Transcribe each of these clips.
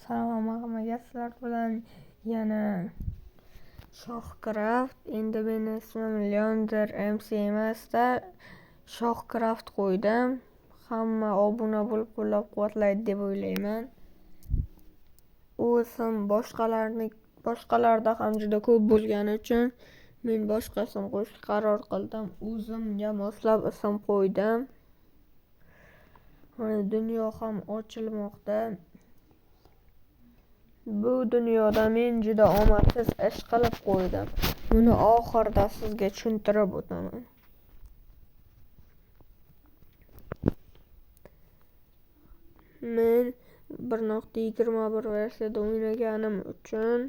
Salom hammaga, sizlar bilan yana Shohcraft. Endi meni ismim Leander MC emasda Shohcraft qo'ydim. Hamma obuna bo'lib qo'llab-quvvatlaydi deb o'ylayman. U ism boshqalarda ham juda ko'p bo'lgani uchun men boshqa ism qo'yishga qaror qildim. O'zimga moslab ism qo'ydim. Dunyo ham ochilmoqda. Bu dunyoda men juda omadsiz ish qilib qo'ydim. Buni oxirida sizga tushuntirib o'taman. Men 1.21 versiyada o'ynaganim uchun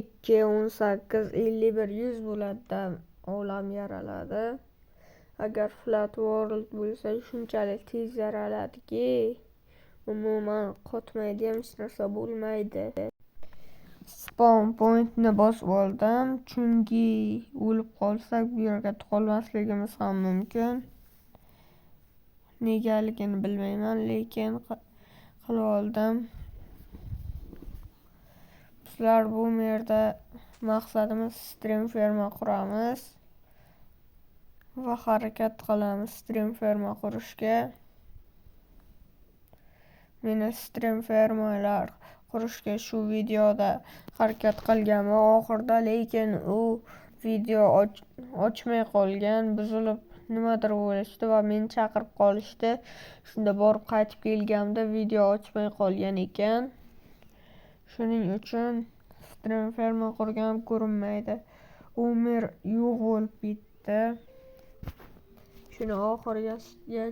2.18.51 bo'ladi olam yaraladi. Agar flat world bo'lsa shunchalik tez yaraladiki, umuman qotmaydi, hech narsa bo'lmaydi. Spawn pointni bosib oldim, chunki o'lib qolsak bu yerga qolmasligimiz ham mumkin. Negaligini bilmayman, lekin qilib oldim. Bizlar bu yerda maqsadimiz stream ferma quramiz va harakat qilamiz stream ferma qurishga. Meni stream fermalar qurishga shu videoda harakat qilganman oxirida, lekin u video ochmay qolgan, buzilib nimadir bo'lishdi va meni chaqirib qolishdi. Shunda borib qaytib kelganimda video ochmay qolgan ekan. Shuning uchun stream ferma qurganim ko'rinmaydi. Umr yo'q bo'lib ketdi. Shuni oxiriga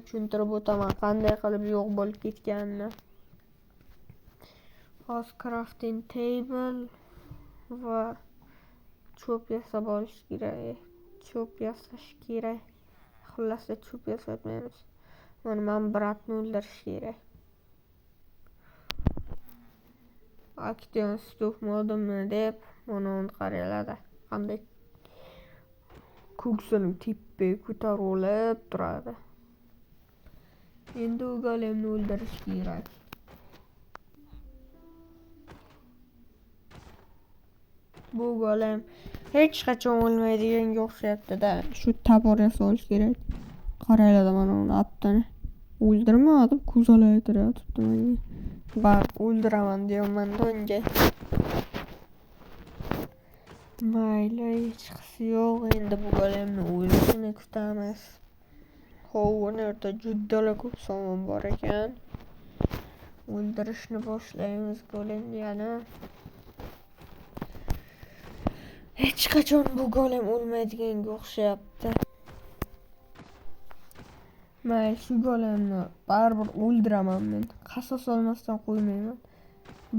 tushuntirib o'taman qanday qilib yo'q bo'lib ketganini. Hozir crafting table va cho'p yasab olish kerak. Cho'p yasash kerak. Xullasda cho'p yasayapmiz. Men bratni o'ldirish kerak. Action stuf modimni deb mana uni qaranglar, qanday ko'ksini tepaga ko'tarilib turadi. Endi u golemni o'ldirish kerak. Bu golem hech qachon o'lmaydiganga o'xshyapti-da. Shu tabor yasolish kerak. Qaranglar mana uni aptani. O'ldirmadim, ko'zalaytirayapti menga. Bak o'ldiraman deyapman unga. Mayli, hech qisi yo'q. Endi bu golemni o'lishini kutamiz. Bu yerda juda ko'p somon bor ekan. O'ldirishni boshlaymiz golemni yana. Hech qachon bu golem o'lmaydiganga o'xshyapti. Mayli, shu golemni baribir o'ldiraman men. Qasos olmasdan qo'ymayman.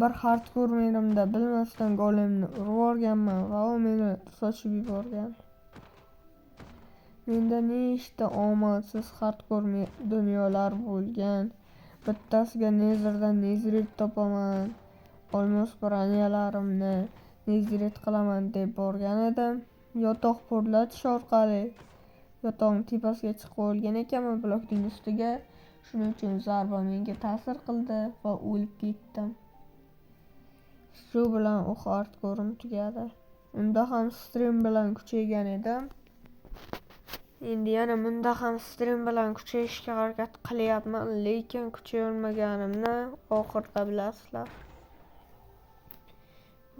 Bir hardcore menimda bilmasdan golemni urib yuborganman va u meni sochib yuborgan. Menda nechta omadsiz hardcore dunyolar bo'lgan. Bittasiga nezerdan nezirit topaman. Olmos broniyalarimni nezirit qilaman deb borgan edim. Yotoq portlatish orqali yotoqning tepasiga chiqib olgan ekanman, blokning ustiga. Shuning uchun zarba menga ta'sir qildi va o'lib ketdim. Shu bilan u hardcore'im tugadi. Unda ham stream bilan kuchaygan edim. Endi yana bunda ham stream bilan kuchayishga harakat qilyapman, lekin kuchay olmaganimni oxirida bilasizlar.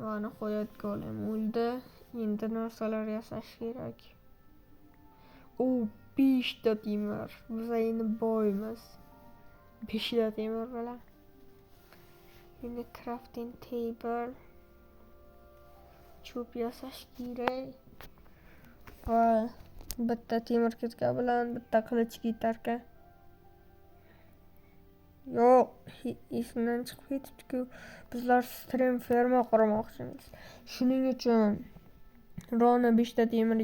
Va nihoyat golem o'ldi. Endi narsalar yasash kerak. 5 ta temir. Biz endi boymiz. 5 ta temir bilan. Endi crafting table. Cho'p yasash kerak. Va bitta temir ketka bilan bitta qilich ketarkan. Yo'q, esimdan chiqib ketibdi-ku. Bizlar stream ferma qurmoqchimiz. Shuning uchun Rona 5 ta temir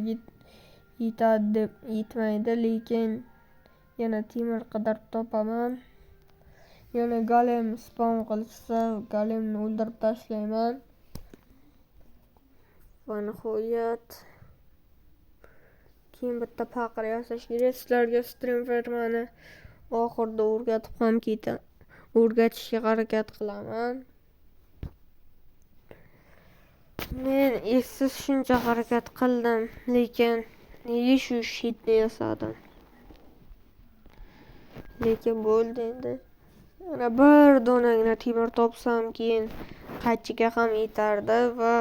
yetadi deb yetmaydi, lekin yana temir qidirib topaman. Yana golem spawn qilsa, golemni o'ldirib tashlayman. Va nihoyat keyin bitta paqir yasash kerak. Sizlarga stream fermani oxirida o'rgatib ham o'rgatishga harakat qilaman. Men essiz shuncha harakat qildim, lekin nega shu shitni yasadim? Lekin bo'ldi endi. Yana bir donagina temir topsam, keyin qachchiga ham yetardi va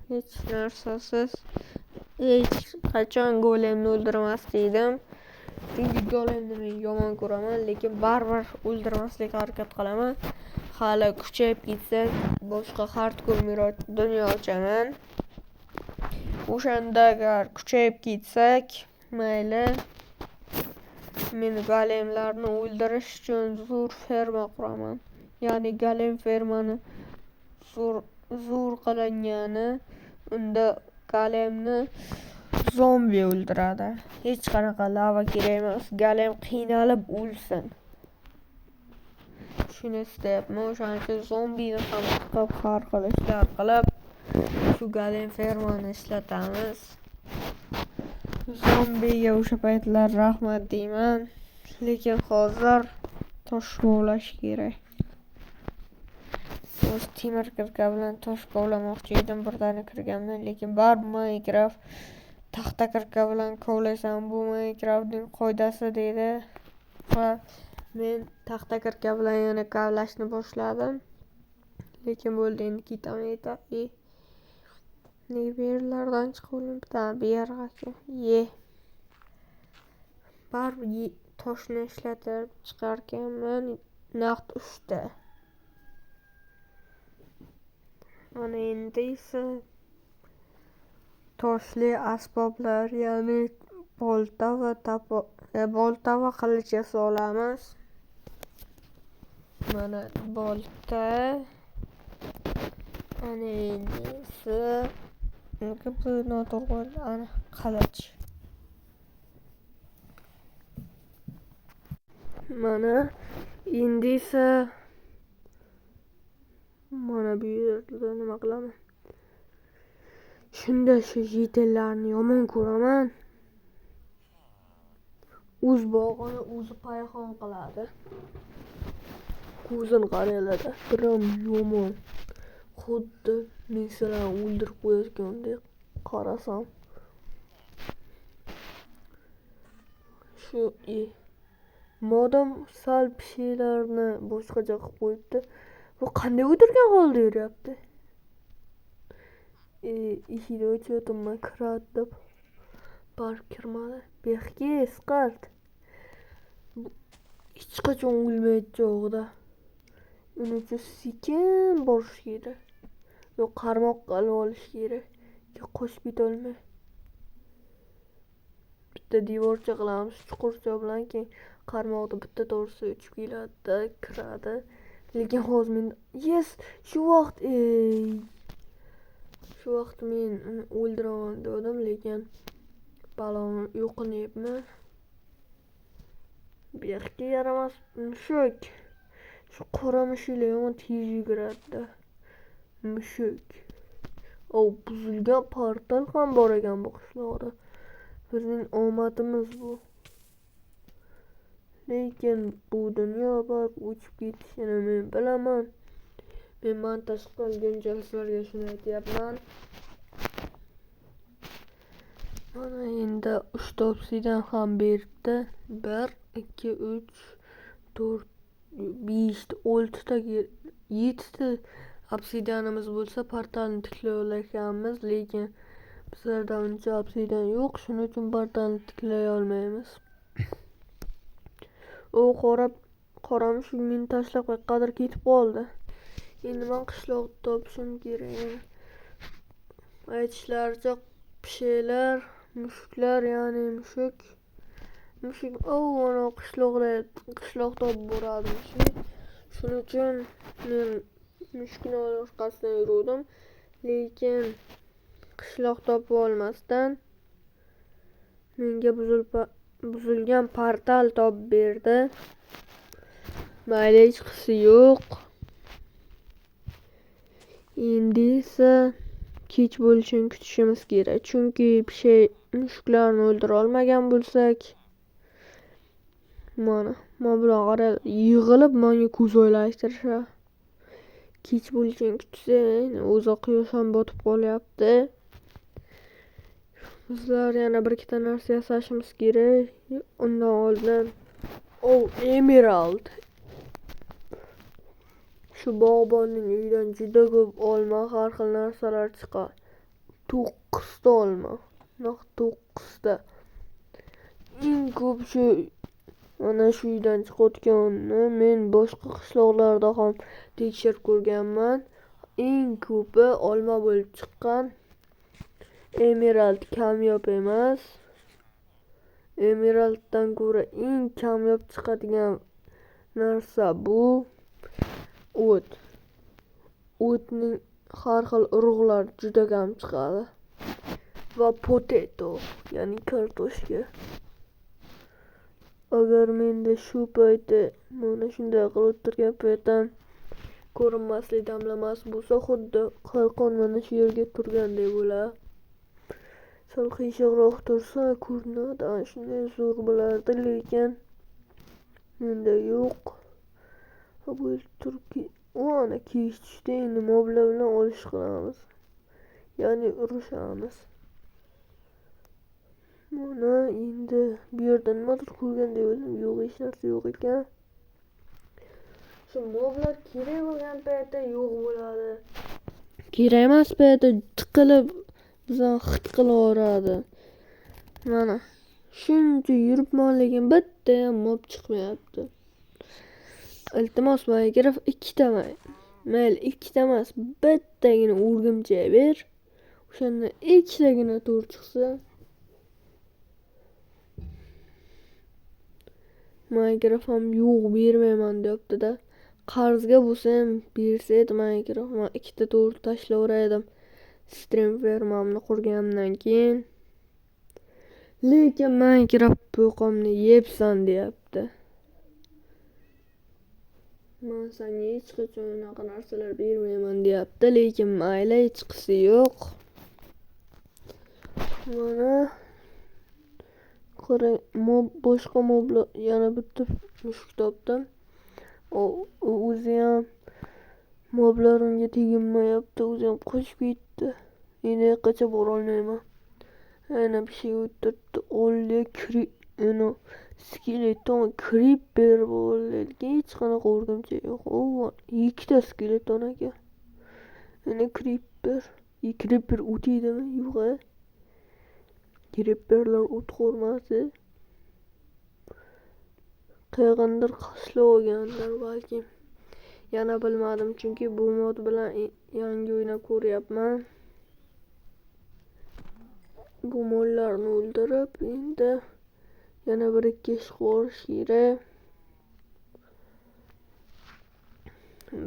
hech narsasiz hech qachon golemni o'ldirmasdim. Chunki golemni men yomon ko'raman, lekin baribir o'ldirmaslikka harakat qilaman. Hali kuchayib ketsak, boshqa hardkor dunyo ochaman. O'shanda agar kuchayib ketsak, mayli. Men golemlarni o'ldirish uchun zo'r ferma quraman. Ya'ni golem fermani zo'r qilingani, unda golemni zombi o'ldiradi. Hech qanaqa lava kerak emas. Golem qiynalib o'lsin. Shuni istayapman. O'shaning uchun zombini ham chiqib har xil ishlar qilib shu golem fermani ishlatamiz. Zombiga o'sha paytlar rahmat deyman, lekin hozir tosh kovlash kerak. O'z temir kirka bilan tosh kovlamoqchi edim birdaniga kirganman, lekin baribir Minecraft taxta kirka bilan kovlasam bu Minecraftning qoidasi deydi va men taxta kirka bilan yana kovlashni boshladim. Lekin bo'ldi, endi ketaman. Nega bu yerlardan chiqib bu yerga baribir toshni ishlatib chiqarkanman naqd 3 ta. Mana endi esa toshli asboblar, ya'ni bolta va qilich yasolamiz. Mana bolta, ana endi esa bu noto'g'ri, ana qilich. Mana endi esa mana bu yerda nima qilaman? Shunda shu yetillarni yomon ko'raman. O'z bog'ini o'zi payhon qiladi. Ko'zini qaranglar, biram yomon. Xuddi men sizlarni o'ldirib qo'yayotgandek qarasam. Shu modam sal pishlarni boshqacha qilib qo'yibdi. Bu qanday o'tirgan holda yuryapti? Eshikni ochayotganman, kiradi deb baribir kirmadi. Bexga esqart. Hech qachon o'lmaydi jo'g'ida. Uning uchun sekin borish kerak. Yo'q, qarmoqqa olib olish kerak. Qochib ketolmay. Bitta devorcha qilamiz, chuqurcha bilan, keyin qarmoqni bitta to'g'risi uchib keladi, kiradi. Lekin hozir men shu vaqt men uni o'ldiraman dedim, lekin baloni yo'qlayapman. Bu yerga yaramas mushuk. Shu qora mushuklar yomon tez yuguradi. Mushuk. Buzilgan portal ham bor ekan bu qishloqda. Bizning omadimiz bu. Lekin bu dunyo bor, o'chib ketishini men bilaman. Men montaj qilgan sizlarga shuni aytyapman. Mana endi 3 ta obsidian ham beribdi. 1, 2, 3, 4, 5, 6 ta, 7 ta obsidianimiz bo'lsa portalni tiklay olamiz, lekin bizlarda uncha obsidian yo'q, shuning uchun portalni tiklay olmaymiz. Qora mushuk meni tashlab qayergadir ketib qoldi. Endi men qishloqda topishim kerak. Aytishlaricha pishlar, mushuklar, ya'ni mushuk. Mana qishloqda boradi mushuk. Shuning uchun men mushukni orqasidan yurdim, lekin qishloq topib olmasdan menga buzilgan portal topib berdi. Mayli, hech qisi yo'q. Endi esa kech bo'lishini kutishimiz kerak, chunki mushuklarni o'ldira olmagan bo'lsak, Mana qarab yig'ilib menga ko'z o'ylashtirishadi. Kech bo'lishini kutsang, o'zi quyosh ham botib qolyapti. Bizlar yana bir ikkita narsa yasashimiz kerak. Undan oldin Emerald. Shu bog'bonning uyidan juda ko'p olma, har xil narsalar chiqadi. 9 ta olma. 9 ta. Eng ko'p shu mana shu uydan chiqayotganini men boshqa qishloqlarda ham tekshirib ko'rganman. Eng ko'pi olma bo'lib chiqqan. Emerald kamyob emas. Emeralddan ko'ra eng kamyob chiqadigan narsa bu o't. O'tning har xil urug'lar juda kam chiqadi. Va potato, ya'ni kartoshka. Agar menda shu payti mana shunday qilib o'tirgan paytim ko'rinmaslik damlamas bo'lsa, xuddi qalqon mana shu yerga turgandek bo'ladi. Sal qiyshiqroq tursa ko'rinadi, shunday zo'r bo'lardi, lekin menda yo'q. Bu turibki, ana keyish tushdi, endi moblar bilan olish qilamiz. Ya'ni urushamiz. Mana endi bu yerda nimadir ko'rgandek bo'ldim, yo'q, hech narsa yo'q ekan. Shu moblar kerak bo'lgan paytda yo'q bo'ladi. Kerak emas paytda tiqilib bizani hid qilaveradi. Mana shuncha yuribman, lekin bitta ham mob chiqmayapti. Iltimos Minecraft 2 ta mayli 2 ta emas, bittagina o'rgimchak ber. O'shandan ikkitagina to'r chiqsa. Minecraft ham yo'q, bermayman deyapti-da. Qarzga bo'lsa ham bersa edi Minecraft, men 2 ta to'r tashlayverdim. Stream fermamni qurganimdan keyin. Lekin Minecraft po'qimni yebsan deyapti. Men senga hech qachon unaqa narsalar bermayman deyapti, lekin mayli, hech qisi yo'q. Mana qarang, boshqa moblar yana bitta mushuk topdim. O'zi ham moblarimga teginmayapti, o'zi ham qochib ketdi. Endi hech bora olmayman. Yana bir şey o'tiribdi. Olli skeleton creeper bo'ldi. Hech qanaqa o'rgimchak yo'q. O, ikkita skeleton ekan. Yana creeper. Creeper o'taydimi? Yo'q. Creeperlar o't qo'rmasi. Qayerdandir qashlab olganlar balki. Yana bilmadim, chunki bu mod bilan yangi o'ynab ko'ryapman. Bu mollarni o'ldirib, endi yana bir ikki ish qilish kerak.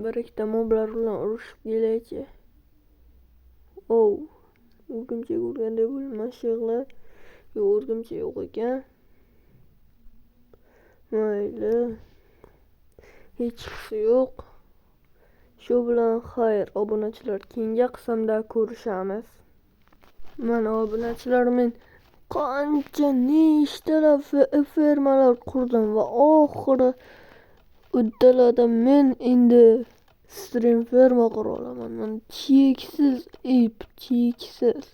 Bir ikkita moblar bilan urushib kelaychi. O'rgimchak urgandek bo'lma shig'li. Yo'q, o'rgimchak yo'q ekan. Mayli. Hech qisi yo'q. Shu bilan xayr, obunachilar, keyingi qismda ko'rishamiz. Mana obunachilar, men qancha nechtalab fermalar qurdim va oxiri uddalada men endi stream ferma qura olaman. Men cheksiz cheksiz.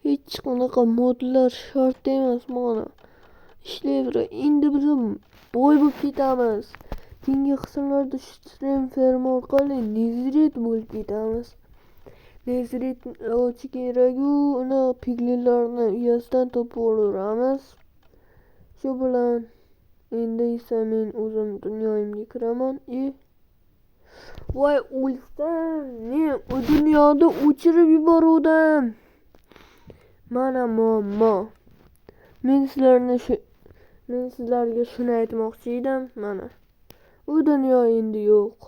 Hech qanaqa modlar shart emas mana. Ishlayveradi. Endi biz boy bo'lib ketamiz. Keyingi qismlarda stream ferma orqali Nezrit bo'lib ketamiz. Nezrit lochi kerak-ku, uni piglilarni uyasidan topib olaveramiz. Shu bilan endi esa men o'zim dunyoyimga kiraman. Voy, o'lsam, men u dunyoda o'chirib yuboruvdim. Mana muammo. Men sizlarga shuni aytmoqchi edim. Mana u dunyo endi yo'q.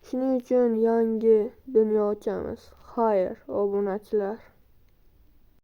Shuning uchun yangi dunyo ochamiz. Xayr, obunachilar.